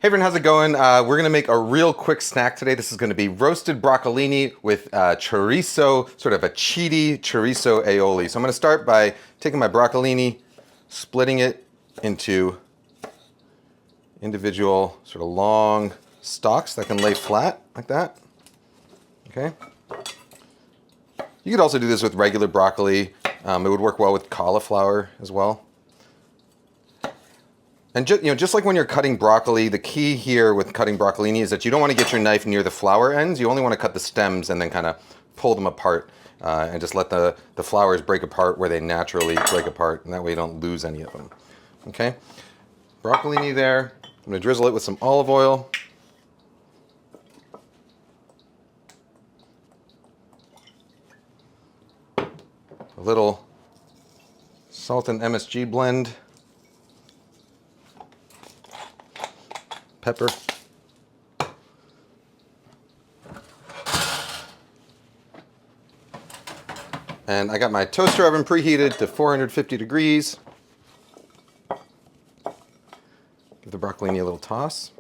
Hey everyone, how's it going? We're gonna make a real quick snack today. This is gonna be roasted broccolini with chorizo, sort of a cheaty chorizo aioli. So I'm gonna start by taking my broccolini, splitting it into individual sort of long stalks that can lay flat like that. Okay. You could also do this with regular broccoli. It would work well with cauliflower as well. And just like when you're cutting broccoli, the key here with cutting broccolini is that you don't want to get your knife near the flower ends. You only want to cut the stems and then kind of pull them apart and just let the flowers break apart where they naturally break apart, and that way you don't lose any of them. Okay, broccolini there. I'm going to drizzle it with some olive oil. A little salt and MSG blend. Pepper. And I got my toaster oven preheated to 450 degrees. Give the broccolini a little toss.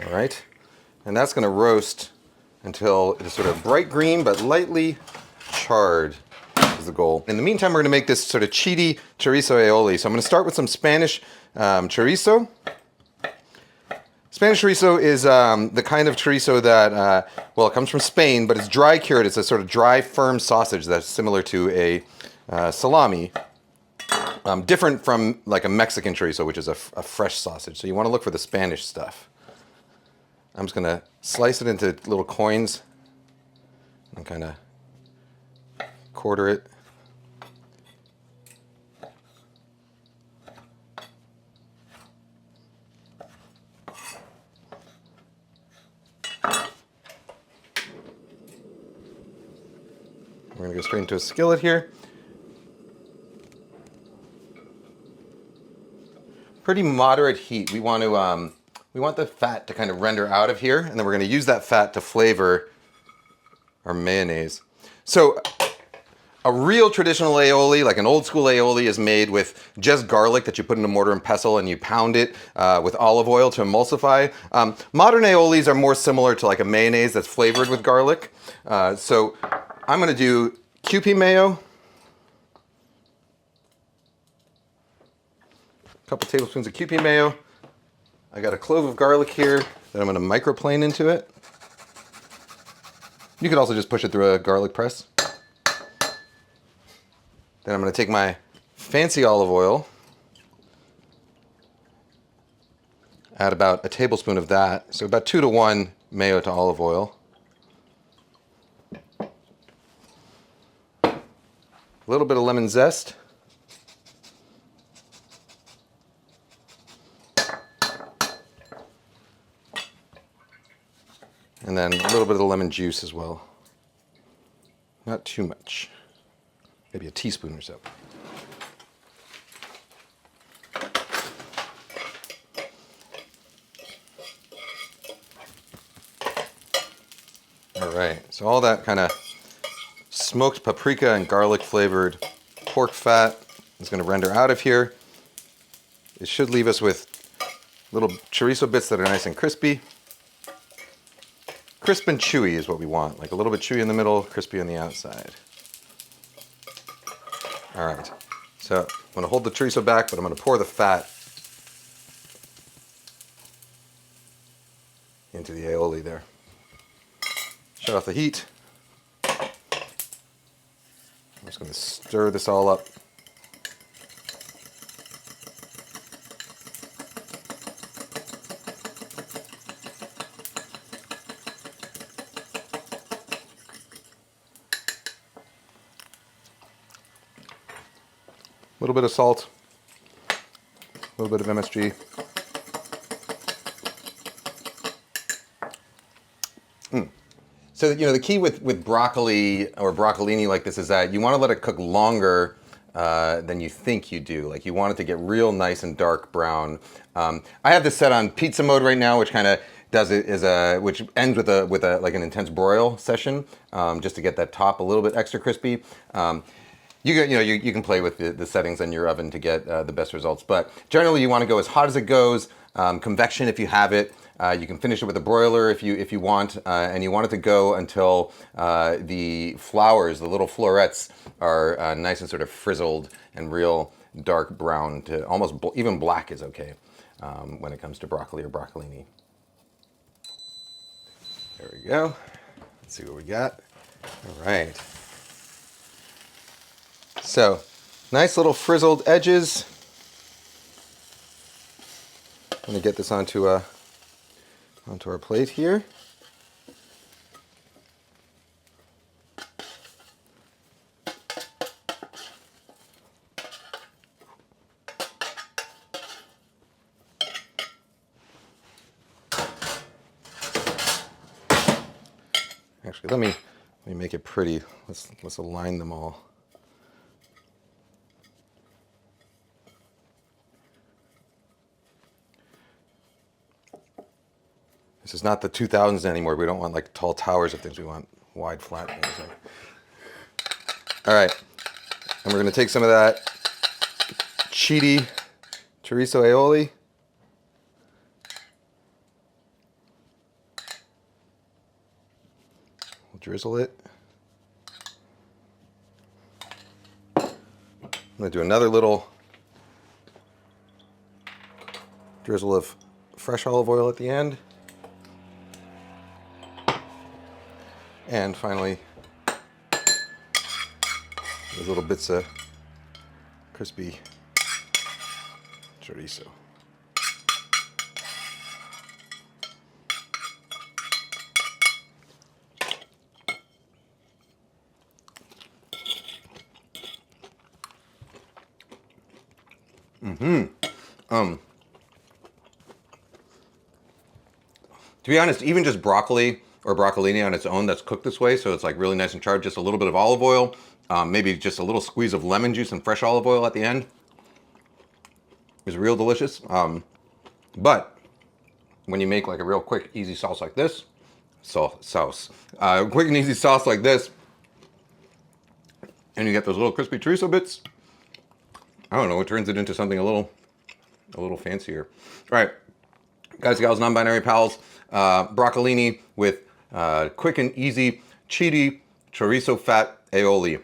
All right, and that's going to roast until it is sort of bright green but lightly charred is the goal. In the meantime, we're going to make this sort of cheaty chorizo aioli. So I'm going to start with some Spanish chorizo. Spanish chorizo is the kind of chorizo that, well, it comes from Spain, but it's dry cured. It's a sort of dry, firm sausage that's similar to a salami. Different from like a Mexican chorizo, which is a fresh sausage. So you want to look for the Spanish stuff. I'm just going to slice it into little coins and kind of quarter it. We're going to go straight into a skillet here. Pretty moderate heat. We want the fat to kind of render out of here, and then we're going to use that fat to flavor our mayonnaise. So a real traditional aioli, like an old school aioli, is made with just garlic that you put in a mortar and pestle and you pound it with olive oil to emulsify. Modern aiolis are more similar to like a mayonnaise that's flavored with garlic. So I'm going to do Kewpie mayo. A couple tablespoons of Kewpie mayo. I got a clove of garlic here that I'm going to microplane into it. You could also just push it through a garlic press. Then I'm going to take my fancy olive oil, add about a tablespoon of that, so about 2-to-1 mayo to olive oil. A little bit of lemon zest. And then a little bit of the lemon juice as well. Not too much. Maybe a teaspoon or so. All right, so all that kind of smoked paprika and garlic flavored pork fat is going to render out of here. It should leave us with little chorizo bits that are nice and crispy. Crisp and chewy is what we want, like a little bit chewy in the middle, crispy on the outside. All right, so I'm going to hold the chorizo back, but I'm going to pour the fat into the aioli there. Shut off the heat. I'm just going to stir this all up. A little bit of salt, a little bit of MSG. So, the key with broccoli or broccolini like this is that you want to let it cook longer than you think you do. Like you want it to get real nice and dark brown. I have this set on pizza mode right now, which kind of does it as which ends with a like an intense broil session, just to get that top a little bit extra crispy. You can play with the settings on your oven to get the best results, but generally you want to go as hot as it goes. Convection if you have it. You can finish it with a broiler if you want, and you want it to go until the flowers, the little florets, are nice and sort of frizzled and real dark brown to almost even black is okay when it comes to broccoli or broccolini. There we go. Let's see what we got. All right. So, nice little frizzled edges. I'm going to get this onto our plate here. Actually, let me make it pretty. Let's align them all. This is not the 2000s anymore. We don't want like tall towers of things. We want wide, flat things. All right, and we're gonna take some of that Cheaty Chorizo Aioli. We'll drizzle it. I'm gonna do another little drizzle of fresh olive oil at the end. And finally, those little bits of crispy chorizo. To be honest, even just broccoli or broccolini on its own that's cooked this way, so it's like really nice and charred, just a little bit of olive oil, maybe just a little squeeze of lemon juice and fresh olive oil at the end, is real delicious. But when you make like a real quick, easy sauce like this, quick and easy sauce like this, and you get those little crispy chorizo bits, I don't know, it turns it into something a little fancier. All right, guys, gals, non-binary pals, broccolini with quick and easy Cheaty Chorizo Fat Aioli.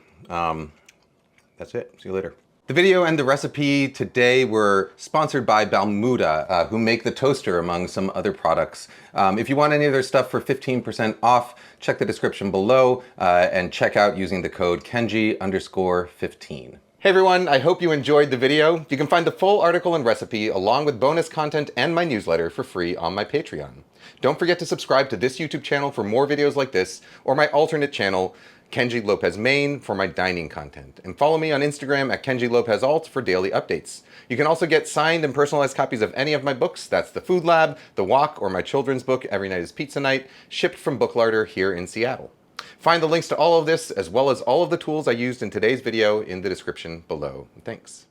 That's it. See you later. The video and the recipe today were sponsored by Balmuda, who make the toaster among some other products. If you want any of their stuff for 15% off, check the description below and check out using the code Kenji_15. Hey everyone, I hope you enjoyed the video. You can find the full article and recipe along with bonus content and my newsletter for free on my Patreon. Don't forget to subscribe to this YouTube channel for more videos like this, or my alternate channel, Kenji Lopez Main, for my dining content. And follow me on Instagram at Kenji López-Alt for daily updates. You can also get signed and personalized copies of any of my books. That's The Food Lab, The Walk, or my children's book, Every Night is Pizza Night, shipped from Book Larder here in Seattle. Find the links to all of this, as well as all of the tools I used in today's video, in the description below. Thanks.